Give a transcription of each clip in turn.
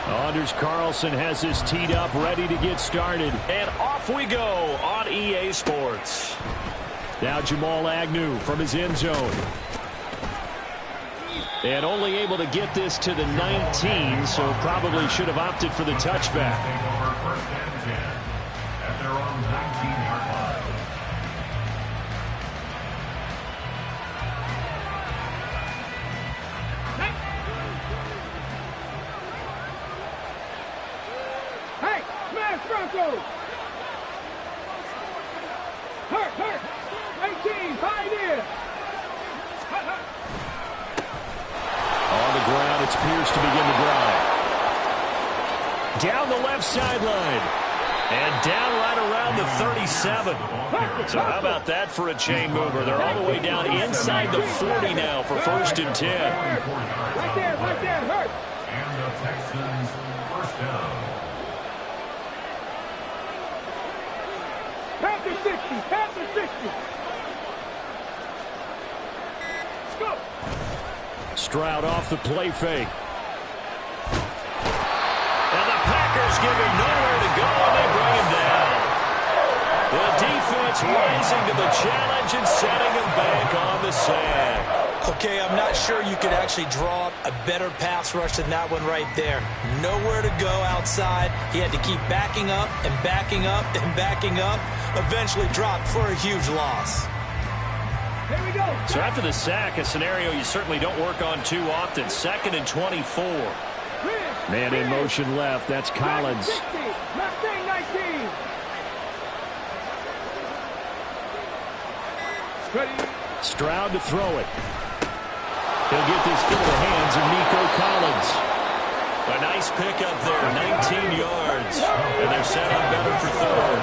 Anders Carlson has this teed up, ready to get started. And off we go on EA Sports. Now Jamal Agnew from his end zone. And only able to get this to the 19, so probably should have opted for the touchback. First and 10 at their own 19-yard line. Hey, smash Broncos! Hurt! 18, pioneer! On the ground, it's Pierce to begin the drive. Down the left sideline. And down right around the 37. So how about that for a chain mover? They're all the way down inside the 40 now for first and 10. Right there, hurt! And the Texans first down. Panther 60! Let's go! Stroud off the play fake. And the Packers give him nowhere to go, and they bring him down. The defense rising to the challenge and setting him back on the sack. Okay, I'm not sure you could actually draw up a better pass rush than that one right there. Nowhere to go outside. He had to keep backing up and backing up and backing up. Eventually dropped for a huge loss. Here we go. So after the sack, a scenario you certainly don't work on too often. 2nd and 24. Man in motion left. That's Collins. Mustang 19. Ready. Stroud to throw it. He'll get this into the hands of Nico Collins. A nice pickup there, 19 yards. And they're set up better for third.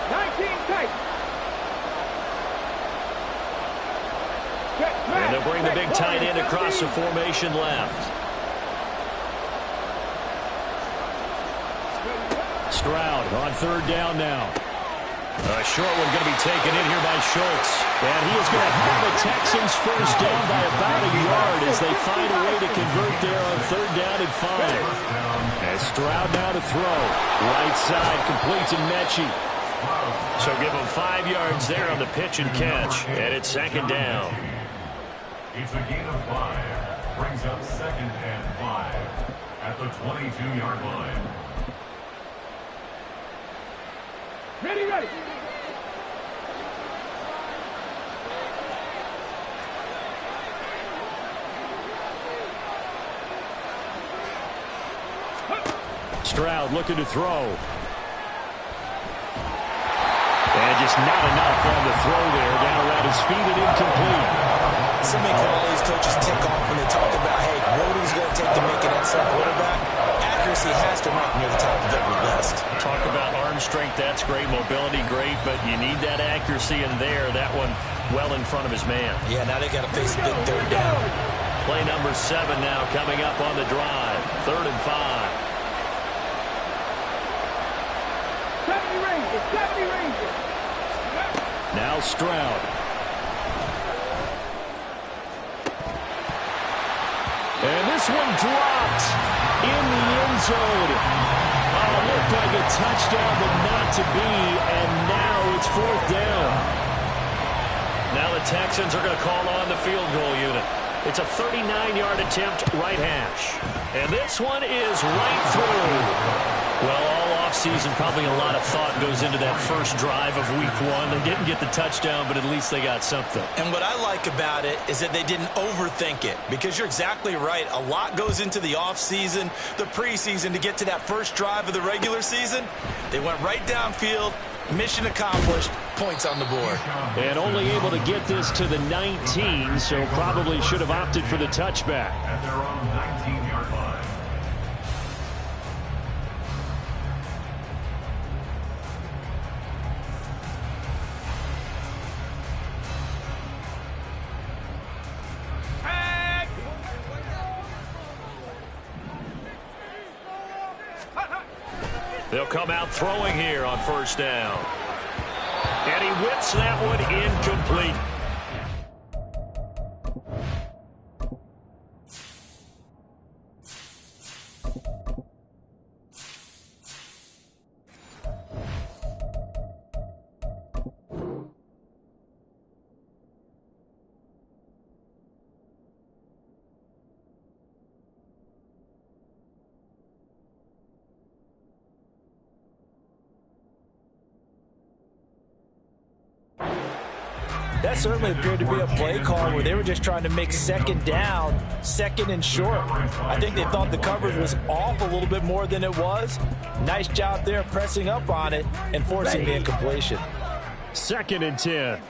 19 tight. And they'll bring the big tight end across the formation left. Stroud on third down now. A short one going to be taken in here by Schultz. And he is going to have the Texans first down by about a yard as they find a way to convert there on third down and 5. As Stroud now to throw. Right side complete to Mechie. So give him 5 yards there on the pitch and catch. And it's 2nd down. It's a gain of 5. Brings up 2nd and 5 at the 22-yard line. Ready. Stroud looking to throw. And just not enough on the throw there. Down around his feet and incomplete. Something can all these coaches tick off when they talk about, hey, what is it going to take to make an excellent quarterback? Accuracy has to rank near the top of every list. Talk about arm strength, that's great. Mobility, great. But you need that accuracy in there. That one well in front of his man. Yeah, now they got to face a big third down. Play number 7 now coming up on the drive. 3rd and 5. 70 Rangers. Now Stroud. And this one dropped in the end zone. Oh, looked like a touchdown, but not to be. And now it's 4th down. Now the Texans are going to call on the field goal unit. It's a 39-yard attempt, right hash. And this one is right through. Well, all offseason, probably a lot of thought goes into that first drive of week 1. They didn't get the touchdown, but at least they got something. And what I like about it is that they didn't overthink it, because you're exactly right. A lot goes into the offseason, the preseason to get to that first drive of the regular season. They went right downfield, mission accomplished, points on the board. And only able to get this to the 19, so probably should have opted for the touchback. At their own 19-yard line. They'll come out throwing here on first down. And he whips that one incomplete. That certainly appeared to be a play call where they were just trying to make second down, second and short. I think they thought the coverage was off a little bit more than it was. Nice job there pressing up on it and forcing the incompletion. 2nd and 10.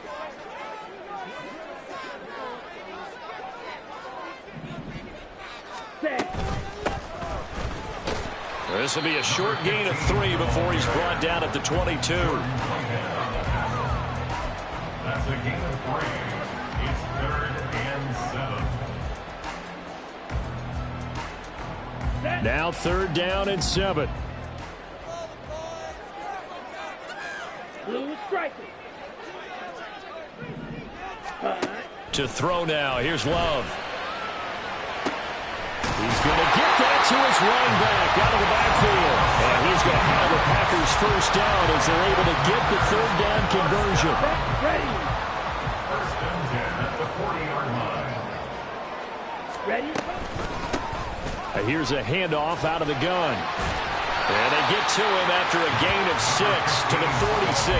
This will be a short gain of 3 before he's brought down at the 22. That's a gain of 3. It's 3rd and 7. Now 3rd down and 7. Blue striker. To throw now. Here's Love. He's going to get that to his running back out of the backfield. And he's going to have the Packers first down as they're able to get the 3rd down conversion. Ready. 1st and 10 at the 40-yard line. Ready. Here's a handoff out of the gun. And they get to him after a gain of 6 to the 46.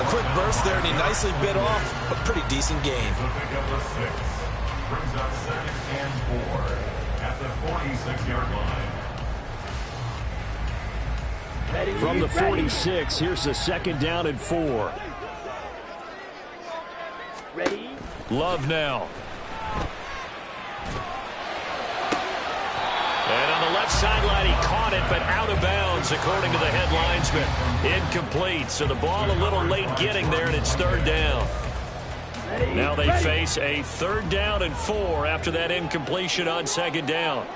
A quick burst there, and he nicely bit off a pretty decent gain. To pick up a 6. Brings up 2nd and 4 at the 46-yard line. Ready. From the Ready. 46, here's the 2nd down and 4. Ready. Love now. And on the left sideline, he caught it, but out of bounds, according to the head linesman. Incomplete, so the ball a little late getting there, and it's 3rd down. Ready. Now they Ready. face a 3rd down and 4 after that incompletion on 2nd down.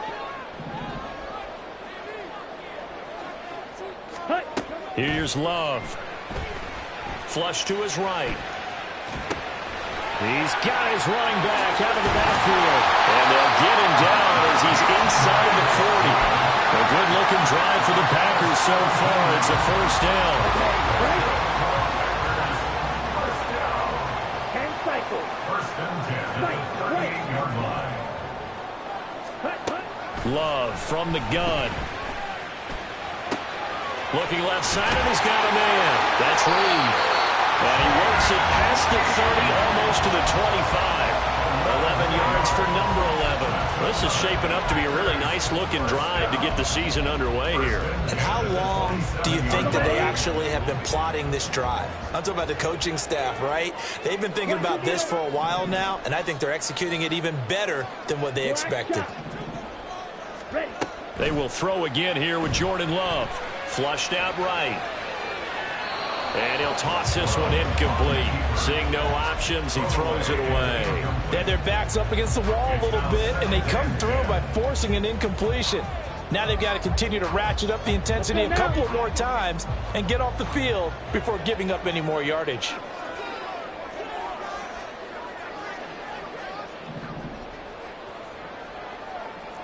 Hut. Here's Love. Flush to his right. He's got his running back out of the backfield. And they'll get him down as he's inside the 40. A good-looking drive for the Packers so far. It's a 1st down. And cycle. 1st and 10 at the 38-yard line. Hut. Hut. Love from the gun. Looking left side, and he's got a man. That's Reed. And he works it past the 30, almost to the 25. 11 yards for number 11. This is shaping up to be a really nice-looking drive to get the season underway here. And how long do you think that they actually have been plotting this drive? I'm talking about the coaching staff, right? They've been thinking about this for a while now, and I think they're executing it even better than what they expected. Ready. They will throw again here with Jordan Love. Flushed out right. And he'll toss this one incomplete. Seeing no options, he throws it away. They had their backs up against the wall a little bit, and they come through by forcing an incompletion. Now they've got to continue to ratchet up the intensity a couple of more times and get off the field before giving up any more yardage.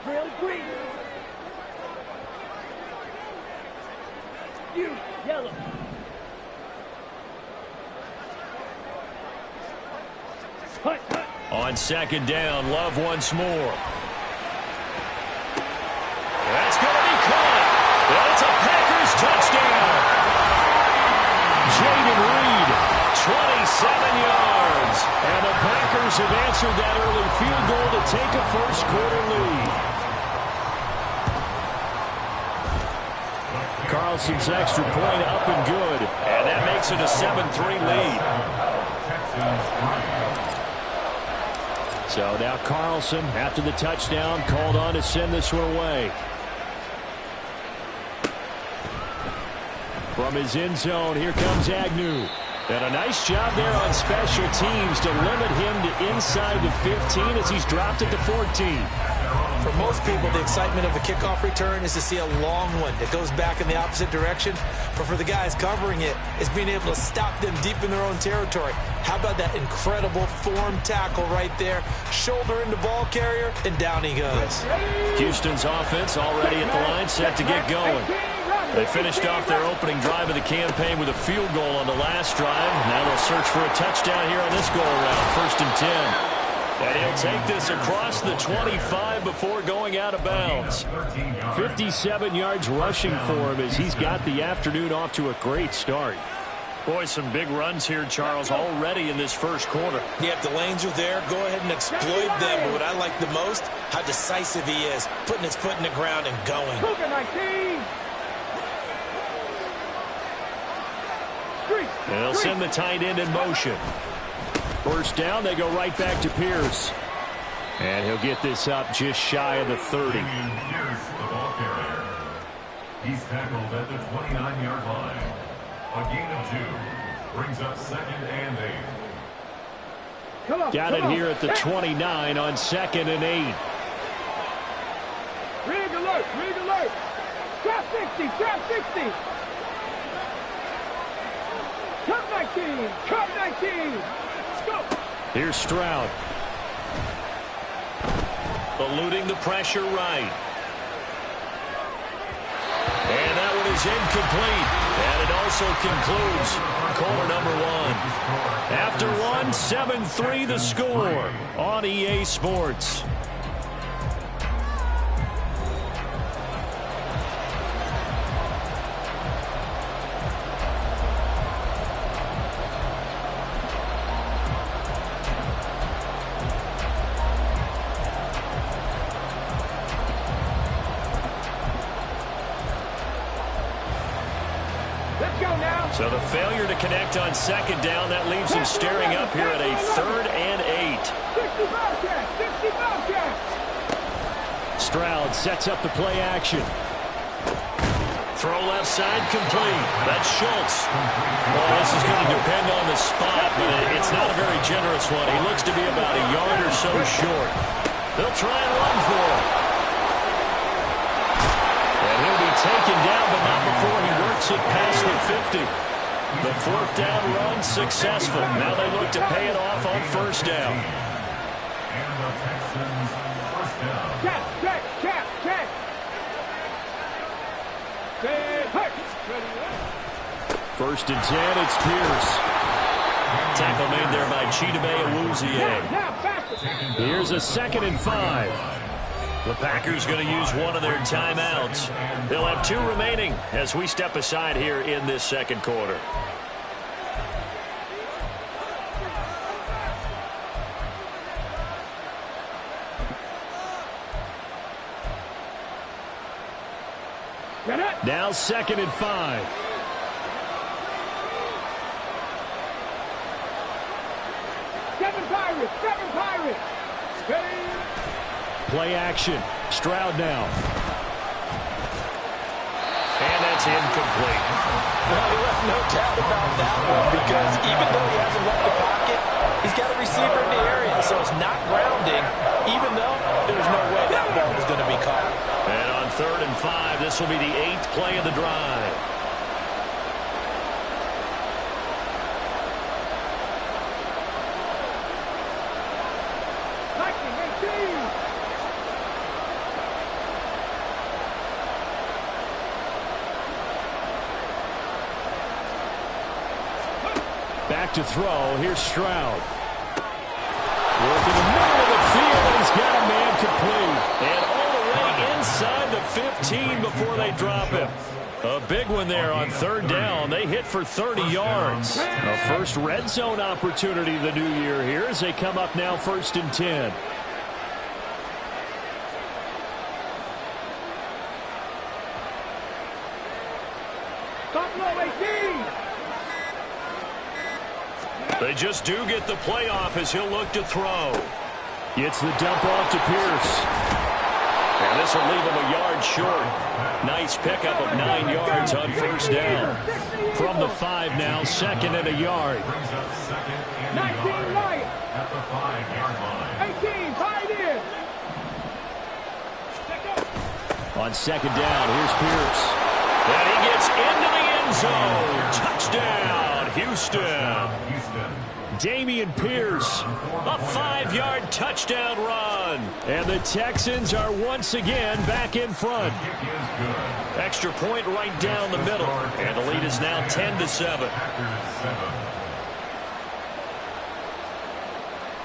Real green. You. Yellow. Hut. Hut. On 2nd down, Love once more. That's going to be caught. And it's a Packers touchdown. Jaden Reed, 27 yards. And the Packers have answered that early field goal to take a first-quarter lead. Carlson's extra point up and good. And that makes it a 7-3 lead. So now Carlson, after the touchdown, called on to send this one away. From his end zone, here comes Agnew. And a nice job there on special teams to limit him to inside the 15 as he's dropped it to 14. For most people, the excitement of a kickoff return is to see a long one that goes back in the opposite direction. But for the guys covering it, it's being able to stop them deep in their own territory. How about that incredible form tackle right there? Shoulder into ball carrier, and down he goes. Houston's offense already at the line, set to get going. They finished off their opening drive of the campaign with a field goal on the last drive. Now they'll search for a touchdown here on this go-around, 1st and 10. And he'll take this across the 25 before going out of bounds. 57 yards rushing for him as he's got the afternoon off to a great start. Boy, some big runs here, Charles, already in this first quarter. Yeah, if the lanes are there, go ahead and exploit them. But what I like the most, how decisive he is, putting his foot in the ground and going. They'll send the tight end in motion. First down, they go right back to Pierce. And he'll get this up just shy of the 30. Pierce, the ball carrier. He's tackled at the 29-yard line. A gain of 2 brings up 2nd and 8. Got it here at the 29 on 2nd and 8. Rig alert, rig alert. Trap 60, trap 60. Cut 19, cut 19. Let's go. Here's Stroud. Eluding the pressure right. And that one is incomplete. And it also concludes quarter number 1. After 7-3 the score on EA Sports. So the failure to connect on 2nd down, that leaves him staring up here at a 3rd and 8. Stroud sets up the play action. Throw left side complete. That's Schultz. Well, this is going to depend on the spot, but it's not a very generous one. He looks to be about a yard or so short. They'll try and run for him. And he'll be taken down, but not before he works it past the 50. The 4th down run successful. Now they look to pay it off on 1st down. And the Texans first down. Check. 1st and 10, it's Pierce. Tackle made there by Chidobe Awuzie. Here's a 2nd and 5. The Packers going to use one of their timeouts. They'll have 2 remaining as we step aside here in this 2nd quarter. Now 2nd and 5. Seven Pirates. Play action. Stroud now. And that's incomplete. Well, there was no doubt about that one because even though he hasn't left the pocket, he's got a receiver in the area, so it's not grounding, even though there's no way that ball was going to be caught. And on 3rd and 5, this will be the 8th play of the drive. Back to throw. Here's Stroud. Working the middle of the field, and he's got a man complete. And all the way inside the 15 before they drop him. A big one there on 3rd down. They hit for 30 yards. A first red zone opportunity the new year here as they come up now 1st and 10. They just do get the play off as he'll look to throw. Gets the dump off to Pierce. And this will leave him a yard short. Nice pickup of 9 yards on 1st down. From the 5 now, 2nd and a yard. Brings up 2nd and 9 at the 5-yard line. 18, tied in. On 2nd down, here's Pierce. And he gets into the end zone. Touchdown, Houston. Dameon Pierce, a 5-yard touchdown run. And the Texans are once again back in front. Extra point right down the middle. And the lead is now 10-7.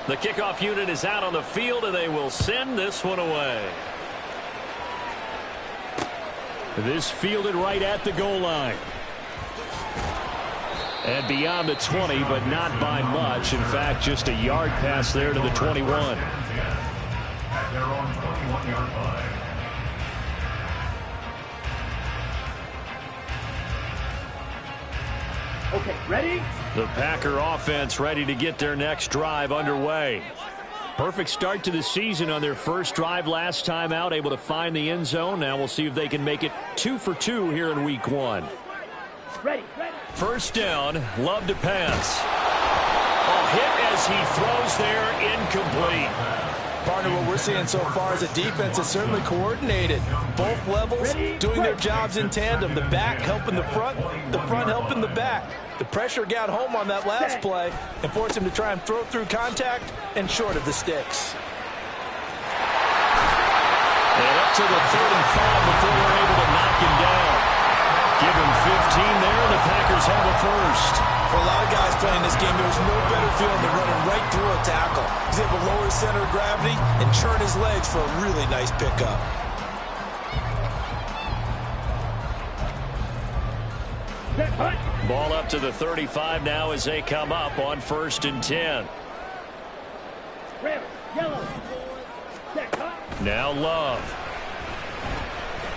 The kickoff unit is out on the field, and they will send this one away. This fielded right at the goal line. And beyond the 20, but not by much. In fact, just a yard pass there to the 21. At their own 21-yard line. Okay, ready? The Packer offense ready to get their next drive underway. Perfect start to the season on their first drive last time out, able to find the end zone. Now we'll see if they can make it 2 for 2 here in week 1. Ready. First down, Love to pass. A hit as he throws there, incomplete. Partner, what we're seeing so far is a defense that's certainly coordinated. Both levels doing their jobs in tandem. The back helping the front helping the back. The pressure got home on that last play and forced him to try and throw through contact and short of the sticks. And up to the 35 before they're able to knock him down. Give him 15 there, and the Packers have a first. For a lot of guys playing this game, there's no better feeling than running right through a tackle. He's able to lower his center of gravity and churn his legs for a really nice pickup. Ball up to the 35 now as they come up on 1st and 10. Now Love.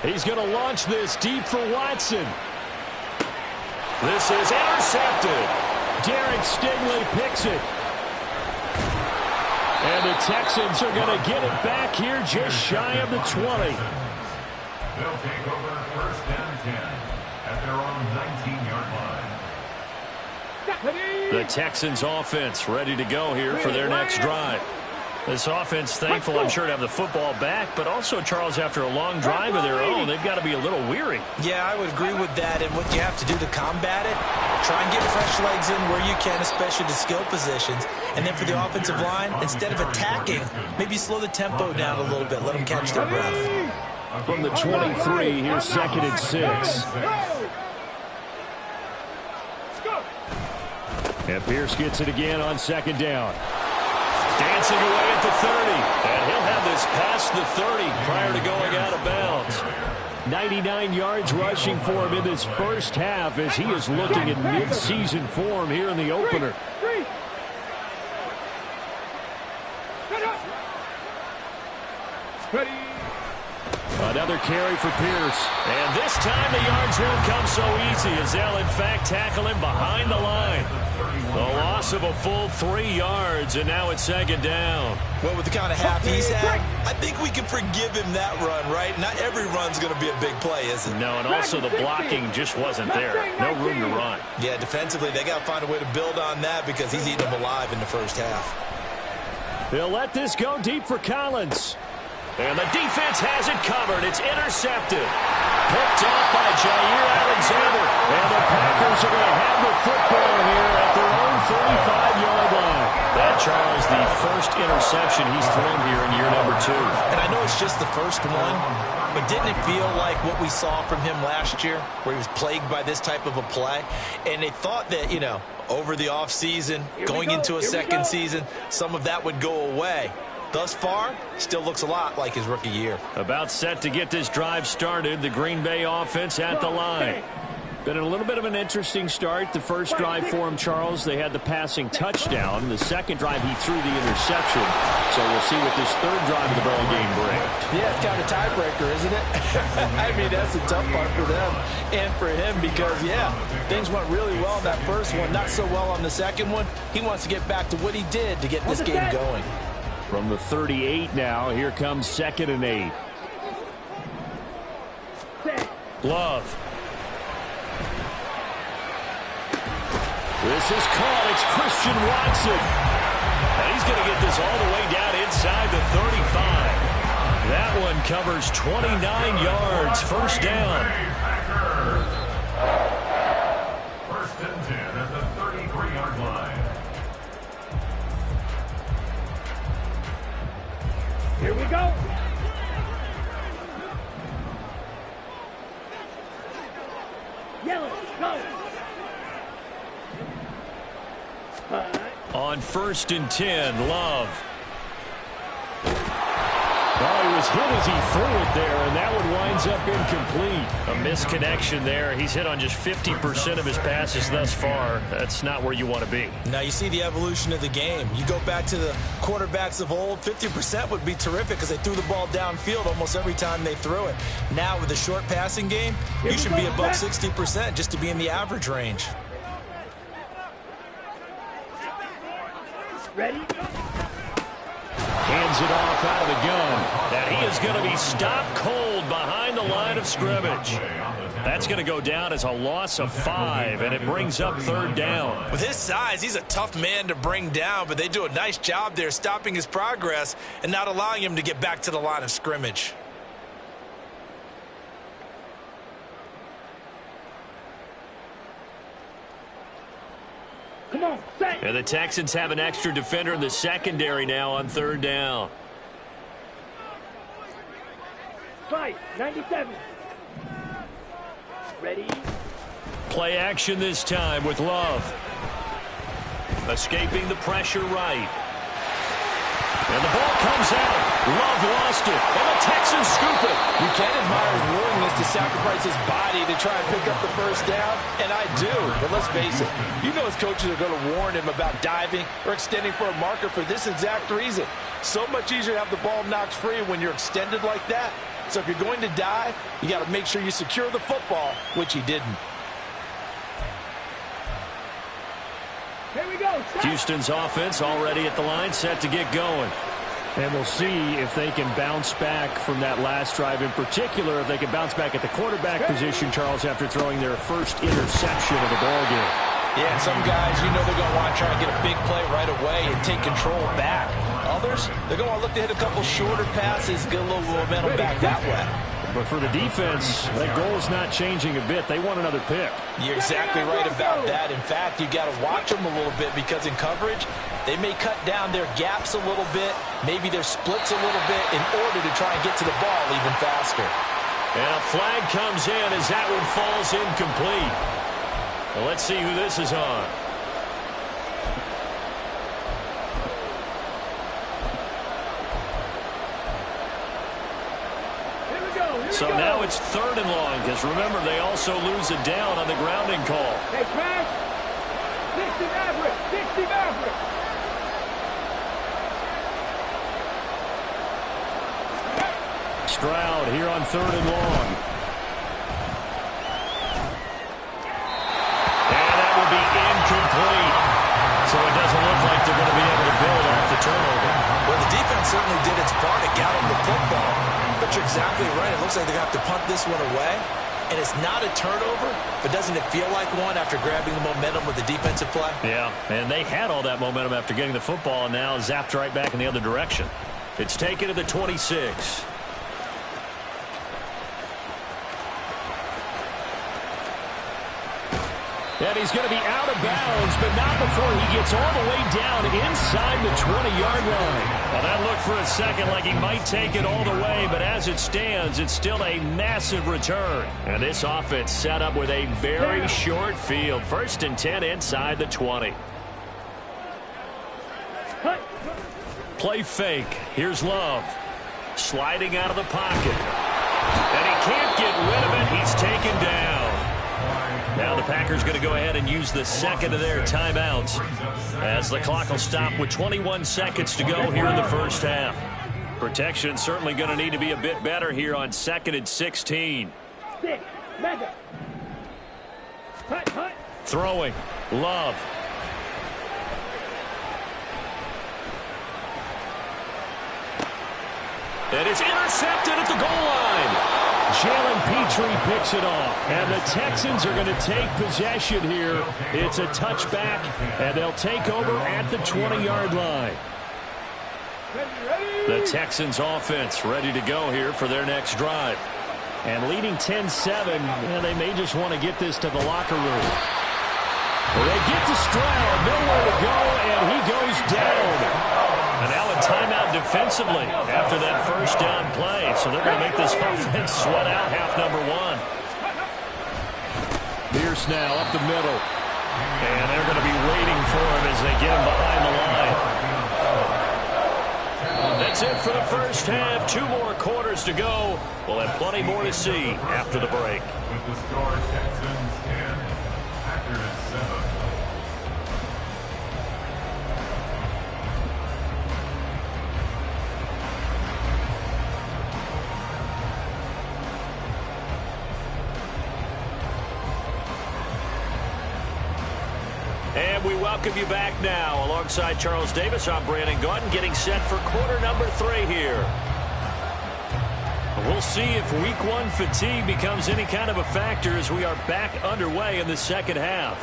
He's going to launch this deep for Watson. This is intercepted. Derek Stingley picks it. And the Texans are going to get it back here just shy of the 20. They'll take over 1st and 10 at their own 19-yard line. The Texans offense ready to go here for their next drive. This offense thankful, I'm sure, to have the football back, but also, Charles, after a long drive of their own, they've got to be a little weary. Yeah, I would agree with that, and what you have to do to combat it, try and get fresh legs in where you can, especially the skill positions, and then for the offensive line, instead of attacking, maybe slow the tempo down a little bit, let them catch their breath. From the 23, here's 2nd and 6. And Pierce gets it again on 2nd down. Dancing away at the 30. And he'll have this past the 30 prior to going out of bounds. 99 yards rushing for him in this first half as he is looking in mid-season form here in the opener. Another carry for Pierce. And this time the yards won't come so easy as they'll in fact tackle him behind the line. The loss of a full 3 yards, and now it's 2nd down. Well, with the kind of half he's had, I think we can forgive him that run, right? Not every run's going to be a big play, is it? No, and also the blocking just wasn't there. No room to run. Yeah, defensively, they got to find a way to build on that because he's eating them alive in the first half. They'll let this go deep for Collins. And the defense has it covered. It's intercepted. Picked off by Jair Alexander. And the Packers are going to have the football here at their own 35-yard line. That, Charles, the first interception he's thrown here in year number 2. And I know it's just the first one, but didn't it feel like what we saw from him last year, where he was plagued by this type of a play? And they thought that, you know, over the offseason, going into a second season, some of that would go away. Thus far, still looks a lot like his rookie year. About set to get this drive started. The Green Bay offense at the line. Been a little bit of an interesting start. The first drive for him, Charles, they had the passing touchdown. The second drive, he threw the interception. So we'll see what this third drive of the ball game brings. Yeah, it's kind of a tiebreaker, isn't it? I mean, that's the tough part for them and for him because, yeah, things went really well in that first one, not so well on the second one. He wants to get back to what he did to get this game going. From the 38 now, here comes 2nd and 8. Love. This is caught. It's Christian Watson. And he's going to get this all the way down inside the 35. That one covers 29 yards. First down. First and 10 at the 33-yard line. Here we go. Yellow, go. On 1st and 10, Love. Oh, he was hit as he threw it there, and that one winds up incomplete. A misconnection there. He's hit on just 50% of his passes thus far. That's not where you want to be. Now you see the evolution of the game. You go back to the quarterbacks of old, 50% would be terrific because they threw the ball downfield almost every time they threw it. Now with the short passing game, you should be above 60% just to be in the average range. Ready? Hands it off out of the gun. And he is going to be stopped cold behind the line of scrimmage. That's going to go down as a loss of 5, and it brings up 3rd down. With his size, he's a tough man to bring down, but they do a nice job there stopping his progress and not allowing him to get back to the line of scrimmage. Come on, set. And the Texans have an extra defender in the secondary now on 3rd down. Fight, 97. Ready? Play action this time with Love. Escaping the pressure right. And the ball comes out. Love lost it. And the Texans scoop it. You can admire his willingness to sacrifice his body to try and pick up the first down, and I do. But let's face it, you know his coaches are going to warn him about diving or extending for a marker for this exact reason. So much easier to have the ball knocked free when you're extended like that. So if you're going to dive, you got to make sure you secure the football, which he didn't. Here we go. Set. Houston's offense already at the line, set to get going. And we'll see if they can bounce back from that last drive. In particular, if they can bounce back at the quarterback position, Charles, after throwing their first interception of the ballgame. Yeah, and some guys, you know they're going to want to try and get a big play right away and take control back. Others, they're going to look to hit a couple shorter passes, get a little momentum back that way. But for the defense, that goal is not changing a bit. They want another pick. You're exactly right about that. In fact, you got to watch them a little bit because in coverage, they may cut down their gaps a little bit, maybe their splits a little bit in order to try and get to the ball even faster. And a flag comes in as that one falls incomplete. Well, let's see who this is on. So now it's 3rd and long, because remember, they also lose a down on the grounding call. Hey, Crash. 60 Maverick. 60 Maverick. Stroud here on 3rd and long. And that will be incomplete. So it doesn't look like they're going to be able to build off the turnover. Well, the defense certainly did its part. It got him the football. But you're exactly right. It looks like they're going to have to punt this one away. And it's not a turnover, but doesn't it feel like one after grabbing the momentum with the defensive play? Yeah, and they had all that momentum after getting the football, and now zapped right back in the other direction. It's taken to the 26. And he's going to be out of bounds, but not before he gets all the way down inside the 20-yard line. Well, that looked for a second like he might take it all the way, but as it stands, it's still a massive return. And this offense set up with a very short field. 1st and 10 inside the 20. Play fake. Here's Love. Sliding out of the pocket. And he can't get rid of it. He's taken down. Now the Packers going to go ahead and use the second of their timeouts as the clock will stop with 21 seconds to go here in the first half. Protection certainly going to need to be a bit better here on 2nd and 16. Throwing. Love. And it's intercepted at the goal line. Jalen Petrie picks it off, and the Texans are going to take possession here. It's a touchback, and they'll take over at the 20-yard line. The Texans offense ready to go here for their next drive. And leading 10-7, they may just want to get this to the locker room. They get to Stroud, nowhere to go, and he goes down. And now a timeout defensively after that first down play. So they're going to make this offense sweat out half number 1. Pierce now up the middle. And they're going to be waiting for him as they get him behind the line. That That's it for the first half. 2 more quarters to go. We'll have plenty more to see after the break. With the score, Texans 10, Packers 7. And we welcome you back now. Alongside Charles Davis, I'm Brandon Gaudin, getting set for quarter number 3 here. We'll see if week 1 fatigue becomes any kind of a factor as we are back underway in the second half.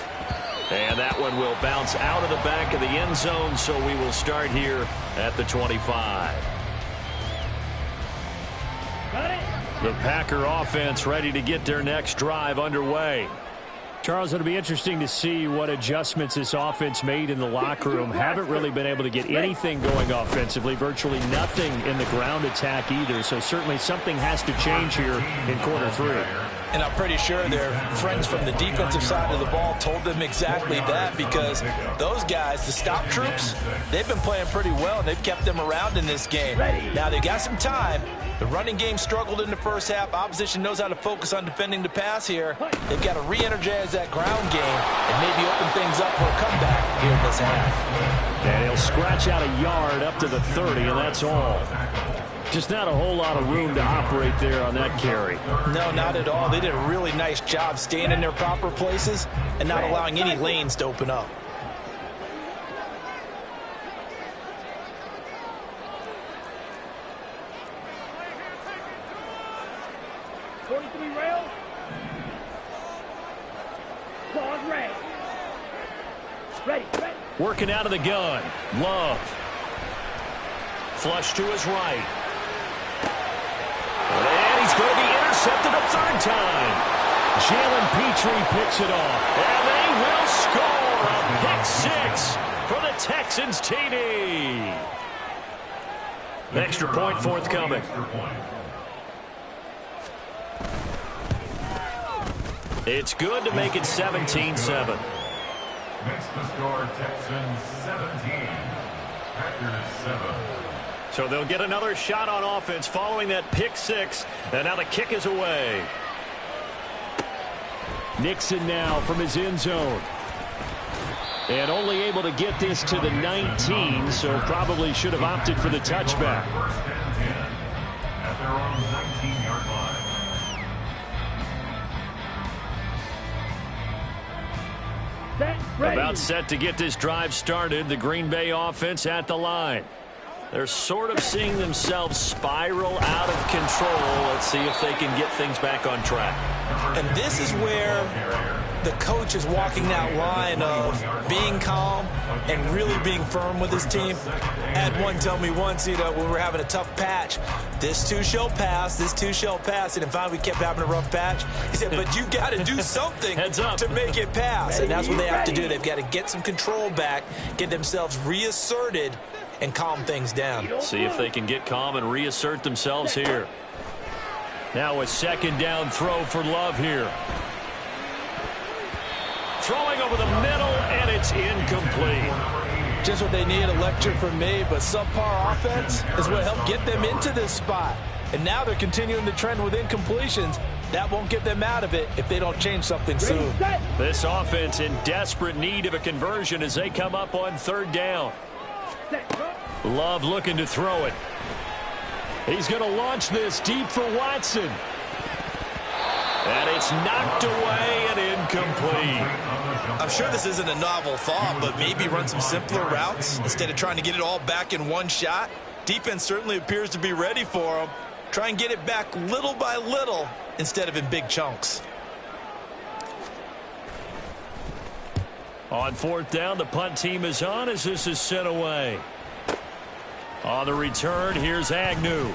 And that one will bounce out of the back of the end zone, so we will start here at the 25. The Packer offense ready to get their next drive underway. Charles, it'll be interesting to see what adjustments this offense made in the locker room. Haven't really been able to get anything going offensively, virtually nothing in the ground attack either. So certainly something has to change here in quarter 3. And I'm pretty sure their friends from the defensive side of the ball told them exactly that, because those guys, the stop troops, they've been playing pretty well, and they've kept them around in this game. Now, they've got some time. The running game struggled in the first half. Opposition knows how to focus on defending the pass here. They've got to re-energize that ground game and maybe open things up for a comeback here in this half. And he'll scratch out a yard up to the 30, and that's all. Just not a whole lot of room to operate there on that carry. No, not at all. They did a really nice job staying in their proper places and not allowing any lanes to open up. Working out of the gun. Love. Flush to his right. And he's going to be intercepted a 3rd time. Jalen Petrie picks it off. And they will score a pick 6 for the Texans TD. Extra point forthcoming. It's good to make it 17-7. Makes the score Texans 17, Packers 7. So they'll get another shot on offense following that pick 6. And now the kick is away. Nixon now from his end zone. And only able to get this to the 19, so probably should have opted for the touchback. First and 10 at their own 19-yard line. About set to get this drive started. The Green Bay offense at the line. They're sort of seeing themselves spiral out of control. Let's see if they can get things back on track. And this is where the coach is walking that line of being calm and really being firm with his team. I had one tell me once, when we were having a tough patch, this too shall pass, this too shall pass. And finally we kept having a rough patch. He said, but you got to do something Heads up. to make it pass. And that's what they have to do. They've got to get some control back, get themselves reasserted, and calm things down. See if they can get calm and reassert themselves here. Now a 2nd down throw for Love here. Throwing over the middle, and it's incomplete. Just what they need, a lecture from me, but subpar offense is what helped get them into this spot. And now they're continuing the trend with incompletions. That won't get them out of it if they don't change something soon. This offense in desperate need of a conversion as they come up on 3rd down. Love looking to throw it. He's going to launch this deep for Watson. And it's knocked away and incomplete. I'm sure this isn't a novel thought, but maybe run some simpler routes instead of trying to get it all back in one shot. Defense certainly appears to be ready for them. Try and get it back little by little instead of in big chunks. On 4th down, the punt team is on as this is sent away. On the return, here's Agnew.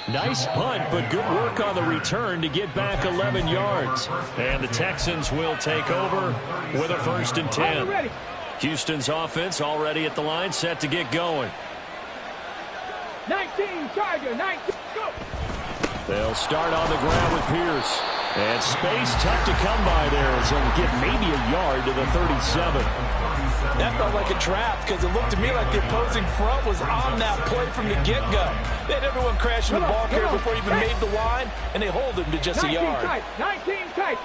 Nice punt, but good work on the return to get back 11 yards. And the Texans will take over with a 1st and 10. Houston's offense already at the line, set to get going. 19, Charger, 19, go! They'll start on the ground with Pierce. And space tough to come by there as he'll get maybe a yard to the 37. That felt like a trap because it looked to me like the opposing front was on that play from the get-go. They had everyone crashing the ball carrier before he even made the line, and they hold him to just a yard. 19 tight.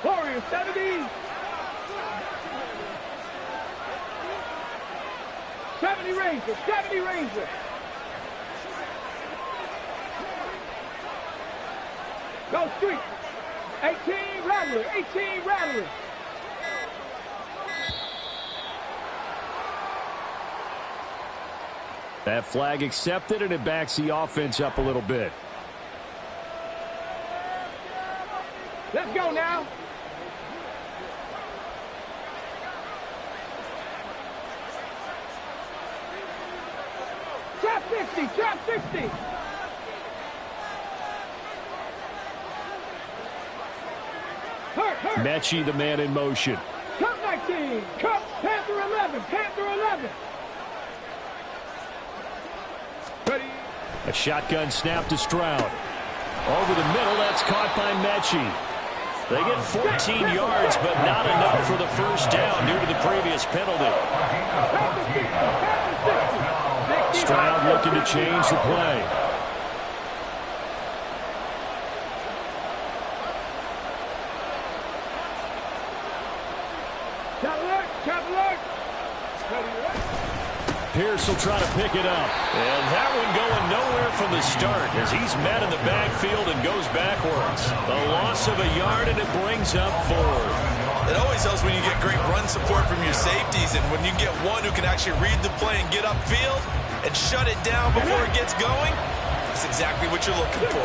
Warriors 70. 70 Rangers. 70 Rangers. Go street. 18 Rattler. 18 Rattler. That flag accepted, and it backs the offense up a little bit. Let's go now. Trap 60. Trap 60. Mechie, the man in motion. Cup 19. Cup Panther 11. Panther 11. Ready. A shotgun snap to Stroud. Over the middle, that's caught by Mechie. They get 14 yards, but not enough for the first down due to the previous penalty. Stroud looking to change the play. Pierce will try to pick it up. And that one going nowhere from the start as he's met in the backfield and goes backwards. A loss of a yard, and it brings up fourth. It always helps when you get great run support from your safeties, and when you get one who can actually read the play and get upfield and shut it down before it gets going. That's exactly what you're looking for.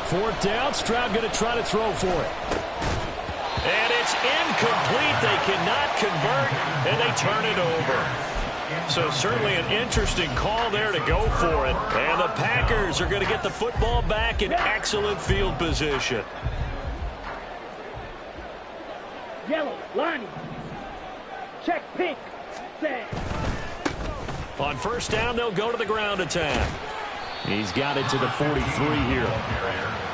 Fourth down, Stroud going to try to throw for it. And it's incomplete. They cannot convert, and they turn it over. So certainly an interesting call there to go for it. And the Packers are going to get the football back in excellent field position. Yellow, Lonnie. Check pink. Set. On first down, they'll go to the ground attack. He's got it to the 43 here.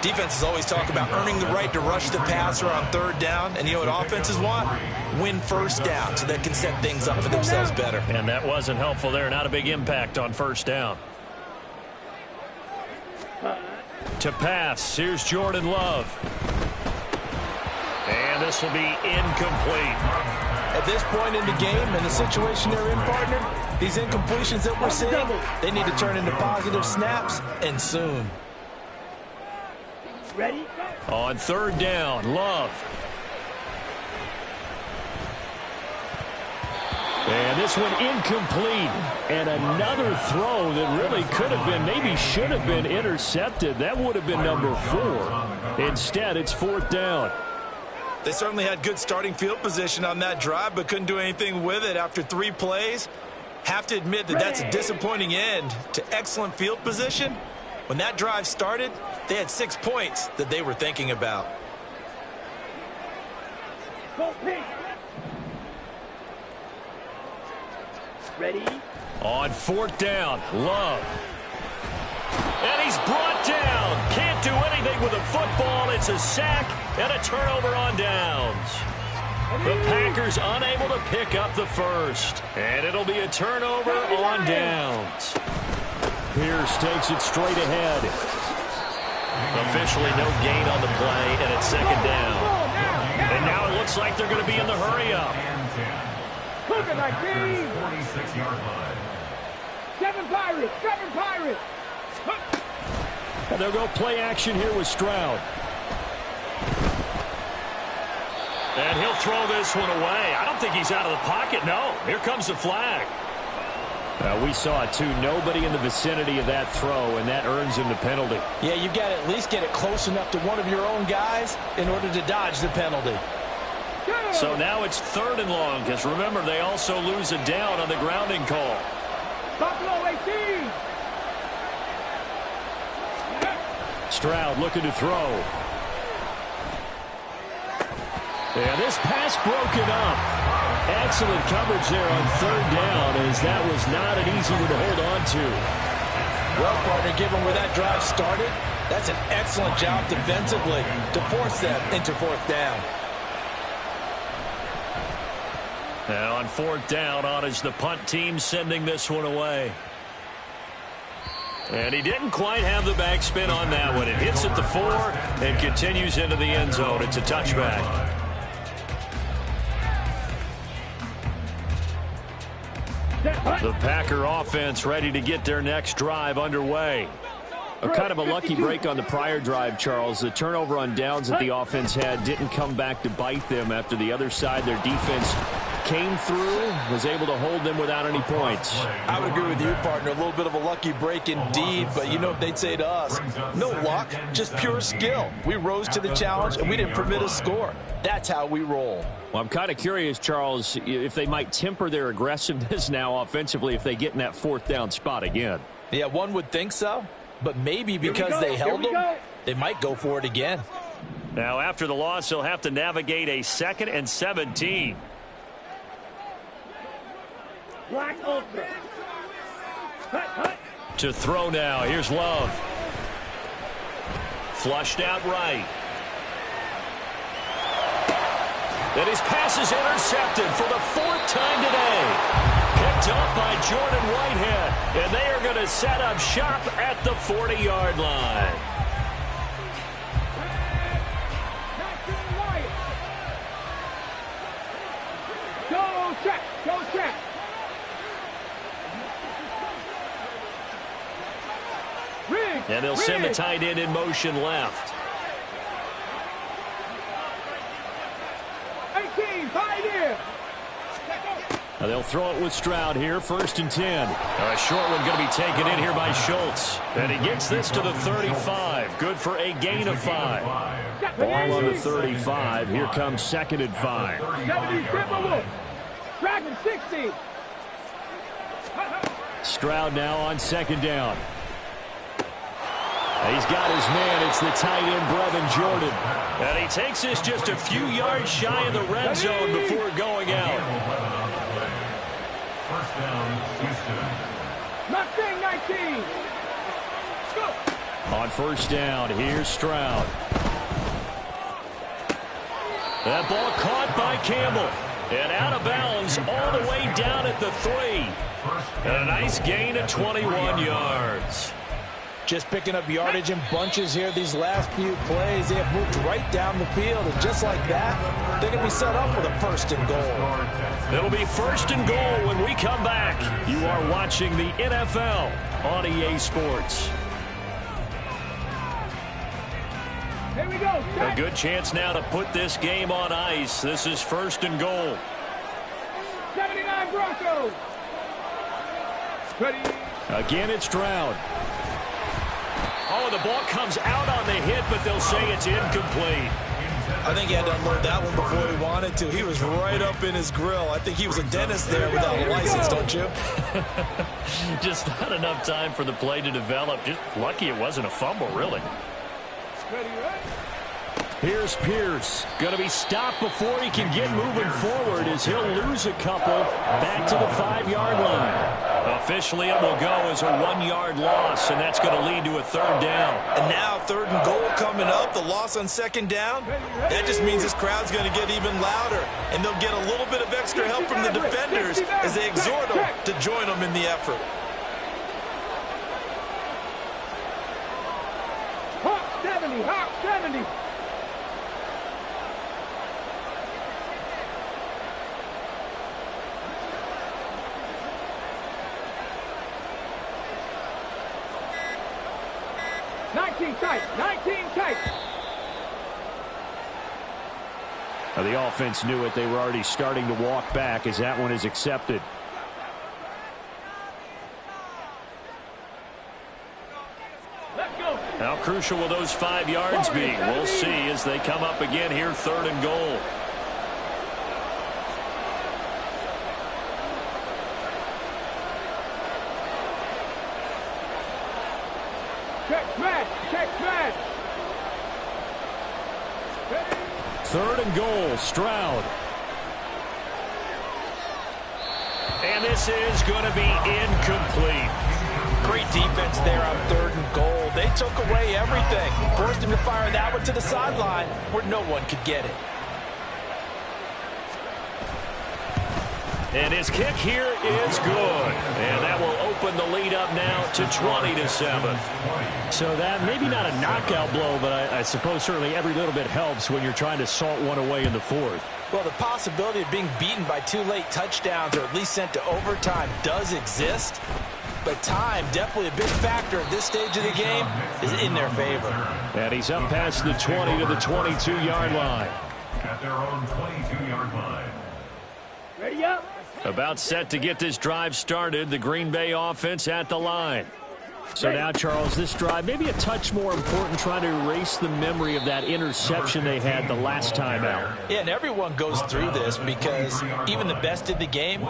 Defenses always talk about earning the right to rush the passer on third down. And you know what offenses want? Win first down so they can set things up for themselves better. And that wasn't helpful there. Not a big impact on first down. To pass, here's Jordan Love. And this will be incomplete. At this point in the game and the situation they're in, partner, these incompletions that we're seeing, they need to turn into positive snaps, and soon. Ready? On third down, Love. And this one incomplete. And another throw that really could have been, maybe should have been intercepted. That would have been number 4. Instead, it's fourth down. They certainly had good starting field position on that drive, but couldn't do anything with it after 3 plays. Have to admit that that's a disappointing end to excellent field position. When that drive started, they had 6 points that they were thinking about. Ready? On fourth down, Love. And he's brought down. Can't do anything with the football. It's a sack and a turnover on downs. The Packers unable to pick up the first. And it'll be a turnover on downs. Pierce takes it straight ahead. Officially no gain on the play, and it's second down. And now it looks like they're going to be in the hurry-up. 46-yard line. 7 Pirates. 7 Pirates. And they'll go play action here with Stroud. And he'll throw this one away. I don't think he's out of the pocket. No, here comes the flag. We saw it too. Nobody in the vicinity of that throw, and that earns him the penalty. Yeah, you've got to at least get it close enough to one of your own guys in order to dodge the penalty. So now it's third and long, because remember, they also lose a down on the grounding call. Buffalo 18. Stroud looking to throw. And this pass broken up. Excellent coverage there on third down, as that was not an easy one to hold on to. Well, partner, given where that drive started, that's an excellent job defensively to force them into fourth down. Now on fourth down, on is the punt team sending this one away. And he didn't quite have the backspin on that one. It hits at the 4 and continues into the end zone. It's a touchback. The Packer offense ready to get their next drive underway. A kind of a lucky break on the prior drive, Charles. The turnover on downs that the offense had didn't come back to bite them after the other side. Their defense came through, was able to hold them without any points. I would agree with you, partner. A little bit of a lucky break indeed, but you know what they'd say to us? No luck, just pure skill. We rose to the challenge, and we didn't permit a score. That's how we roll. Well, I'm kind of curious, Charles, if they might temper their aggressiveness now offensively if they get in that fourth down spot again. Yeah, one would think so, but maybe because they held them, they might go for it again. Now, after the loss, they'll have to navigate a 2nd and 17. Black Ultra. To throw now. Here's Love. Flushed out right. And his pass is intercepted for the 4th time today. Picked up by Jordan Whitehead. And they are going to set up shop at the 40-yard line. Go check. Go check. And they'll send the tight end in motion left. 18, 5 here. Now they'll throw it with Stroud here, 1st and 10. A short one going to be taken in here by Schultz. And he gets this to the 35. Good for a gain of 5. Ball on the 35. Here comes 2nd and 5. 70, Timberwolf. Dragon 60. Stroud now on 2nd down. He's got his man. It's the tight end, Brevin Jordan. And he takes this just a few yards shy of the red zone before going out. First down, Houston. Mustang 19. Go. On 1st down, here's Stroud. That ball caught by Campbell. And out of bounds all the way down at the 3. And a nice gain of 21 yards. Just picking up yardage in bunches here these last few plays. They have moved right down the field, and just like that, they're going to be set up with a 1st and goal. It'll be 1st and goal when we come back. You are watching the NFL on EA Sports. Here we go. A good chance now to put this game on ice. This is 1st and goal. 79 Broncos. Ready. Again, it's Stroud. Oh, the ball comes out on the hit, but they'll say it's incomplete. I think he had to unload that one before he wanted to. He was right up in his grill. I think he was a dentist there without a license, don't you? Just not enough time for the play to develop. Just lucky it wasn't a fumble, really. Ready, right? Here's Pierce. Going to be stopped before he can get moving forward as he'll lose a couple back to the 5-yard line. Officially, it will go as a 1-yard loss, and that's going to lead to a 3rd down. And now 3rd and goal coming up, the loss on 2nd down. That just means this crowd's going to get even louder, and they'll get a little bit of extra help from the defenders as they exhort them to join them in the effort. Hawk 70, Hawk 70. Tight, 19 tight. Now the offense knew it. They were already starting to walk back as that one is accepted. Let's go. How crucial will those 5 yards be? We'll see as they come up again here, 3rd and goal. Check smash, check smash. 3rd and goal, Stroud. And this is going to be incomplete. Great defense there on 3rd and goal. They took away everything. Forced him to fire that one to the sideline where no one could get it. And his kick here is good. And that will open the lead up now to 20-7. So that maybe not a knockout blow, but I suppose certainly every little bit helps when you're trying to salt one away in the 4th. Well, the possibility of being beaten by 2 late touchdowns or at least sent to overtime does exist. But time, definitely a big factor at this stage of the game, is in their favor. And he's up past the 20 to the 22-yard line. At their own 22-yard line. Ready up. About set to get this drive started. The Green Bay offense at the line. So now, Charles, this drive maybe a touch more important, trying to erase the memory of that interception they had the last time out. Yeah, and everyone goes through this because even the best in the game,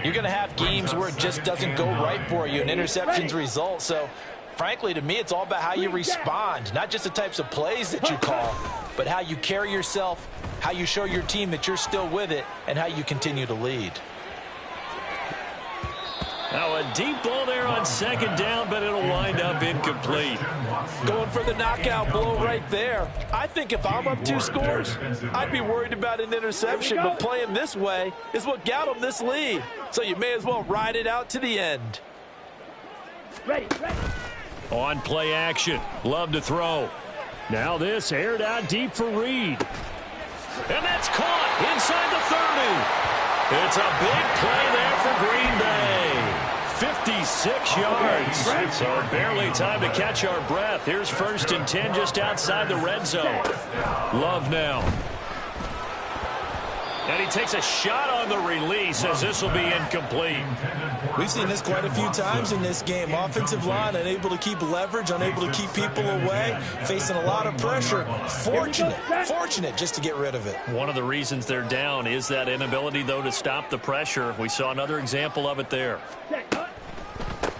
you're going to have games where it just doesn't go right for you, and interceptions result. So, frankly, to me, it's all about how you respond, not just the types of plays that you call, but how you carry yourself, how you show your team that you're still with it, and how you continue to lead. Now a deep ball there on 2nd down, but it'll wind up incomplete. Going for the knockout blow right there. I think if I'm up 2 scores, I'd be worried about an interception, but playing this way is what got them this lead. So you may as well ride it out to the end. Ready. On play action. Love to throw. Now this aired out deep for Reed. And that's caught inside the 30. It's a big play there for Green Bay. 56 yards. So barely time to catch our breath. Here's 1st and 10 just outside the red zone. Love now. And he takes a shot on the release as this will be incomplete. We've seen this quite a few times in this game. Offensive line unable to keep leverage, unable to keep people away, facing a lot of pressure. Fortunate just to get rid of it. One of the reasons they're down is that inability, though, to stop the pressure. We saw another example of it there.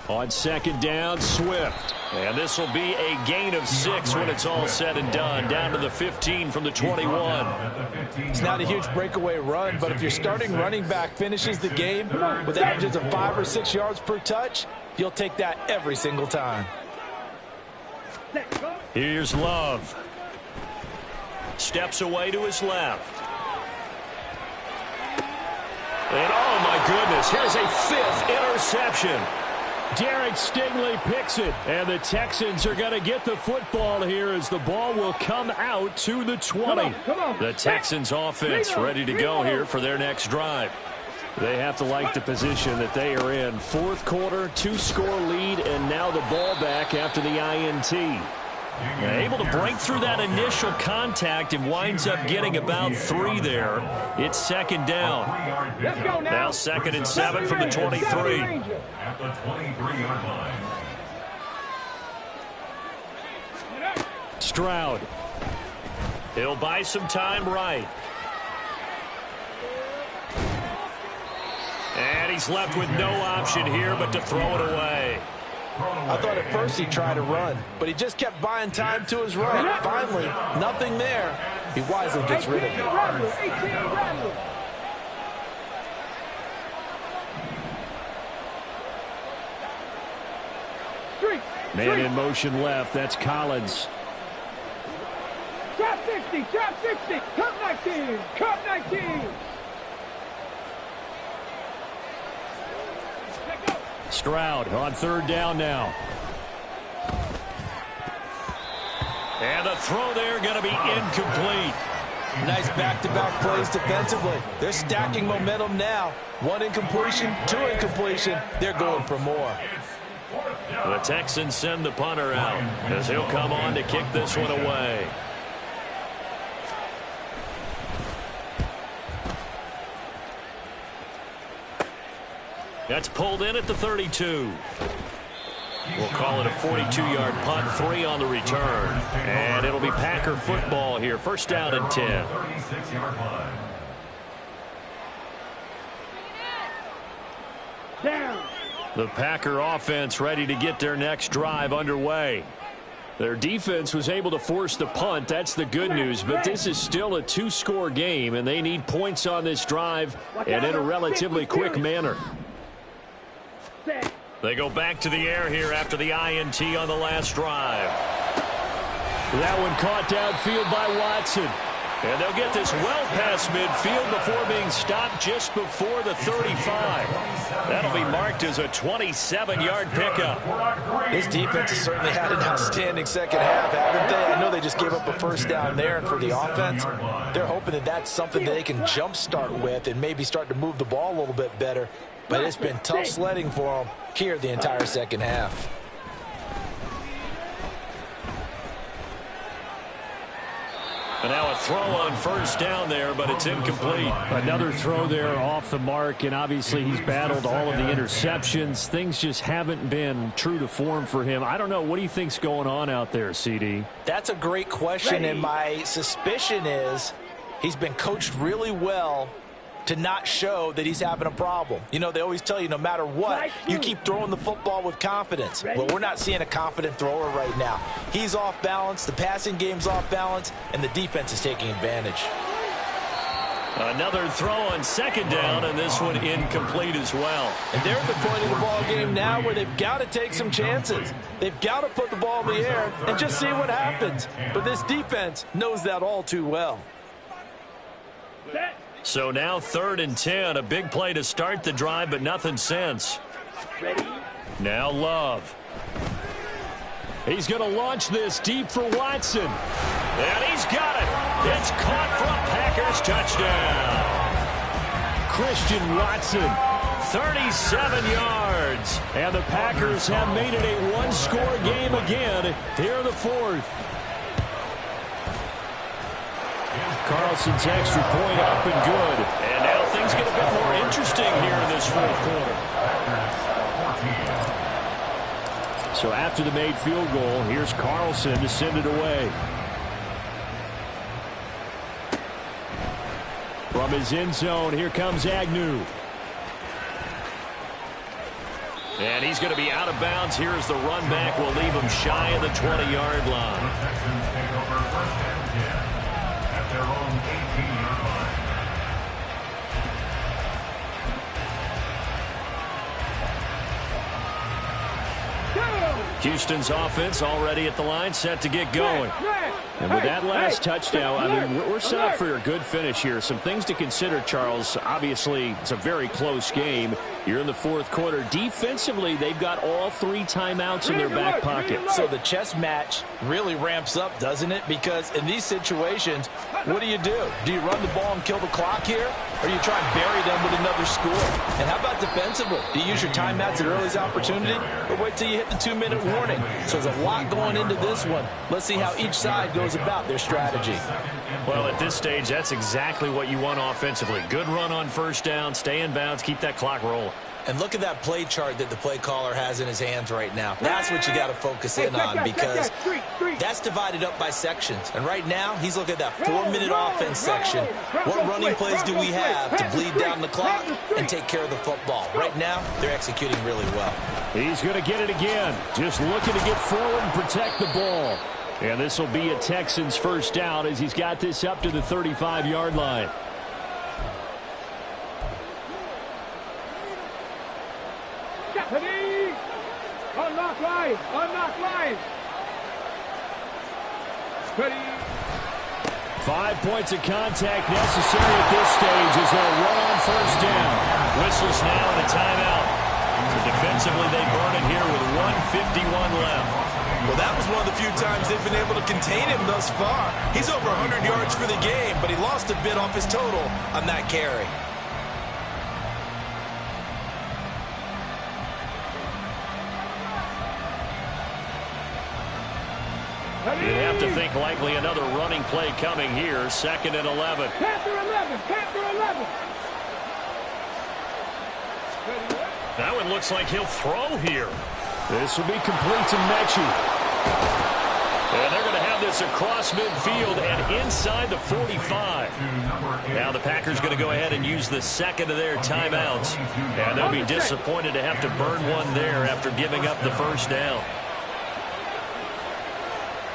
On 2nd down, Swift. And this will be a gain of 6 when it's all said and done. Down to the 15 from the 21. It's not a huge breakaway run, but if your starting running back finishes the game with averages of 5 or 6 yards per touch, you'll take that every single time. Here's Love. Steps away to his left. And oh my goodness, here's a 5th interception. Derek Stingley picks it, and the Texans are going to get the football here as the ball will come out to the 20. Come on. The Texans offense ready to go here for their next drive. They have to like the position that they are in. 4th quarter, 2-score lead, and now the ball back after the INT. Able to break through that initial contact and winds up getting about 3 there. It's 2nd down. Let's go now. Now 2nd and 7 from the 23. At the 23-yard line. Stroud. He'll buy some time right. And he's left with no option here but to throw it away. I thought at first he'd try to run, but he just kept buying time to his right. Finally, nothing there. He wisely gets rid of it. 18 Rattler. Man in motion left. That's Collins. Trap 60. Cut 19. Stroud on 3rd down now. And the throw there going to be incomplete. Nice back-to-back plays defensively. They're stacking momentum now. 1 incompletion, 2 incompletion. They're going for more. The Texans send the punter out as he'll come on to kick this one away. That's pulled in at the 32. We'll call it a 42-yard punt, 3 on the return. And it'll be Packer football here. 1st down and 10. 36-yard line. Down. The Packer offense ready to get their next drive underway. Their defense was able to force the punt. That's the good news. But this is still a 2-score game, and they need points on this drive and in a relatively quick manner. They go back to the air here after the INT on the last drive. That one caught downfield by Watson. And they'll get this well past midfield before being stopped just before the 35. That'll be marked as a 27-yard pickup. This defense has certainly had an outstanding second half, haven't they? I know they just gave up a first down there, and for the offense, they're hoping that that's something that they can jumpstart with and maybe start to move the ball a little bit better. But it's been tough sledding for them here the entire second half. And now a throw on first down there, but it's incomplete. Another throw there off the mark, and obviously he's battled all of the interceptions. Things just haven't been true to form for him. I don't know. What do you think's going on out there, CD? That's a great question, and my suspicion is he's been coached really well to not show that he's having a problem. You know, they always tell you no matter what, you keep throwing the football with confidence. Well, we're not seeing a confident thrower right now. He's off balance, the passing game's off balance, and the defense is taking advantage. Another throw on second down, and this one incomplete as well. And they're at the point of the ball game now where they've got to take some chances. They've got to put the ball in the air and just see what happens. But this defense knows that all too well. So now 3rd and 10, a big play to start the drive, but nothing since. Now Love. He's going to launch this deep for Watson. And he's got it. It's caught for a Packers touchdown. Christian Watson. 37 yards. And the Packers have made it a one-score game again here in the 4th. Carlson's extra point up and good. And now things get a bit more interesting here in this 4th quarter. So after the made field goal, here's Carlson to send it away. From his end zone, here comes Agnew. And he's going to be out of bounds. Here's the run back. Will leave him shy of the 20-yard line. The Texans take over 1st and 10 at their own 18-yard line. Houston's offense already at the line, set to get going. And with that last touchdown, I mean, we're set up for a good finish here. Some things to consider, Charles. Obviously, it's a very close game. You're in the 4th quarter. Defensively, they've got all 3 timeouts in their back pocket. So the chess match really ramps up, doesn't it? Because in these situations, what do? Do you run the ball and kill the clock here? Or you try and bury them with another score? And how about defensively? Do you use your timeouts at earliest opportunity? Or wait till you hit the 2-minute warning? So there's a lot going into this one. Let's see how each side goes about their strategy. Well, at this stage, that's exactly what you want offensively. Good run on first down, stay in bounds, keep that clock rolling. And look at that play chart that the play caller has in his hands right now. That's what you got to focus in on, because that's divided up by sections. And right now, he's looking at that 4-minute offense section. What running plays do we have to bleed down the clock and take care of the football? Right now, they're executing really well. He's going to get it again. Just looking to get forward and protect the ball. And this will be a Texans first down as he's got this up to the 35-yard line. Unlock line! Unlock line! 5 points of contact necessary at this stage as they'll run on first down. Whistles now and a timeout. So defensively, they burn it here with 1:51 left. Well, that was one of the few times they've been able to contain him thus far. He's over 100 yards for the game, but he lost a bit off his total on that carry. You'd have to think likely another running play coming here. 2nd and 11. Panther 11! Panther 11! That one looks like he'll throw here. This will be complete to Mechie. And they're going to have this across midfield and inside the 45. Now the Packers going to go ahead and use the 2nd of their timeouts. And they'll be disappointed to have to burn one there after giving up the first down.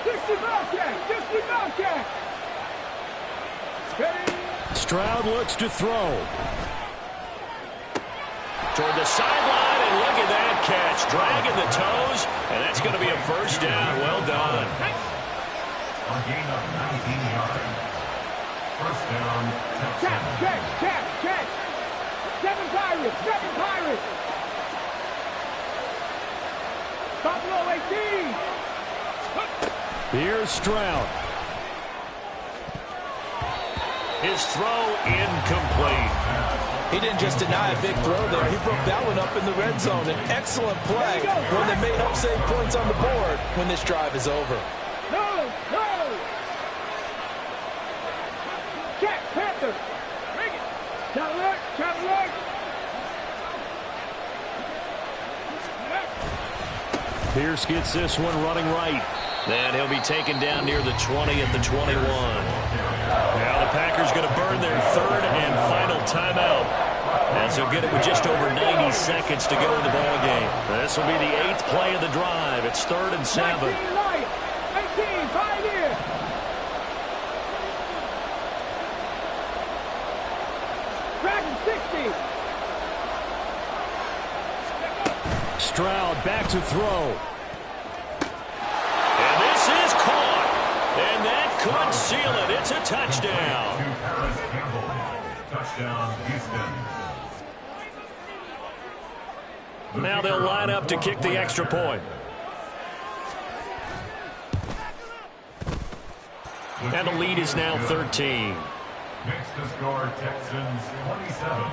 60 Bobcat! 60 Bobcat! Stroud looks to throw. Toward the sideline, and look at that. It's dragging the toes, and that's going to be a first down. Well done. A gain of 19 yards. First down, Texans. Check. 7 Pirates. Buffalo 18. Here's Stroud. His throw incomplete. He didn't just deny a big throw there. He broke that one up in the red zone. An excellent play. One that may help save points on the board when this drive is over. No. Check, Panther. Bring it. Chop alert. Pierce gets this one running right. And he'll be taken down near the 20 at the 21. Now the Packers going to burn their third and final timeout, as they'll get it with just over 90 seconds to go in the ball game. This will be the 8th play of the drive. It's 3rd and 7. 18, 5 in. Dragon 60. Stroud back to throw. And this is caught. And that could seal it. It's a touchdown. To Paris Campbell. Touchdown, Houston. Now they'll line up to kick the extra point. And the lead is now 13. Makes the score Texans 27,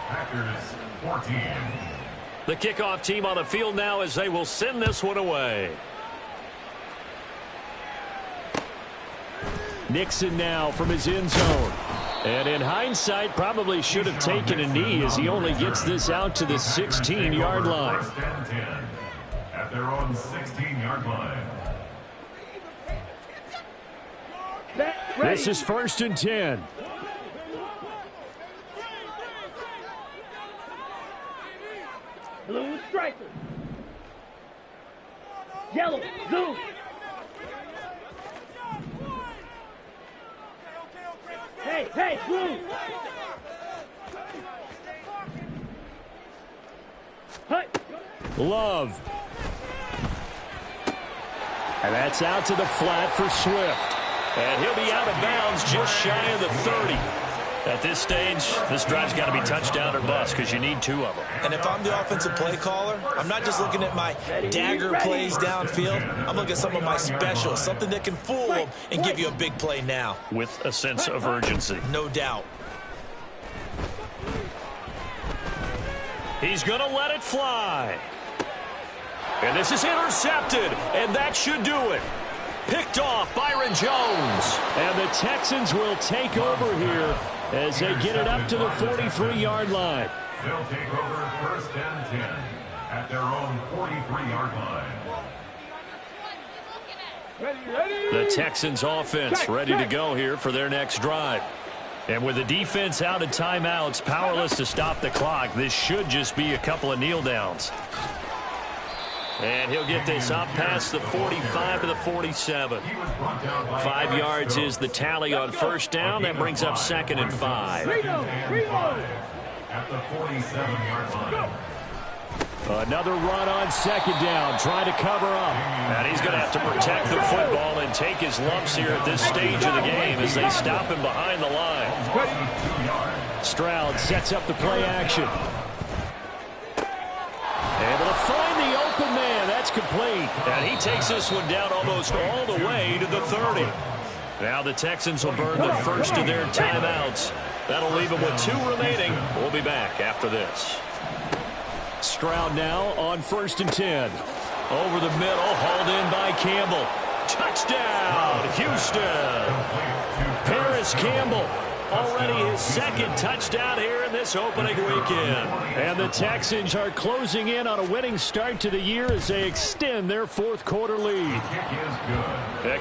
Packers 14. The kickoff team on the field now as they will send this one away. Nixon now from his end zone. And in hindsight, probably should have taken a knee as he only gets this out to the 16-yard line. First and 10 at their own 16-yard line. This is 1st and 10. Blue striker. Yellow, zoom. Hey, blue. Love. And that's out to the flat for Swift. And he'll be out of bounds just shy of the 30. At this stage, this drive's got to be touchdown or bust because you need 2 of them. And if I'm the offensive play caller, I'm not just looking at my dagger plays downfield. I'm looking at some of my specials, something that can fool them and give you a big play now. With a sense of urgency. No doubt. He's going to let it fly. And this is intercepted, and that should do it. Picked off Byron Jones. And the Texans will take over here as they get it up to the 43-yard line. They'll take over 1st and 10 at their own 43-yard line. The Texans offense ready to go here for their next drive. And with the defense out of timeouts, powerless to stop the clock, this should just be a couple of kneel downs. And he'll get this up past the 45 to the 47. 5 yards is the tally on 1st down. That brings up 2nd and 5. At the 47-yard line. Another run on 2nd down, trying to cover up. And he's going to have to protect the football and take his lumps here at this stage of the game as they stop him behind the line. Stroud sets up the play action. Able to find the open man. That's complete. And he takes this one down almost all the way to the 30. Now the Texans will burn the first of their timeouts. That'll leave them with 2 remaining. We'll be back after this. Stroud now on 1st and 10. Over the middle, hauled in by Campbell. Touchdown, Houston. Paris Campbell. Already his 2nd touchdown here in this opening weekend. And the Texans are closing in on a winning start to the year as they extend their 4th quarter lead. Kick is good.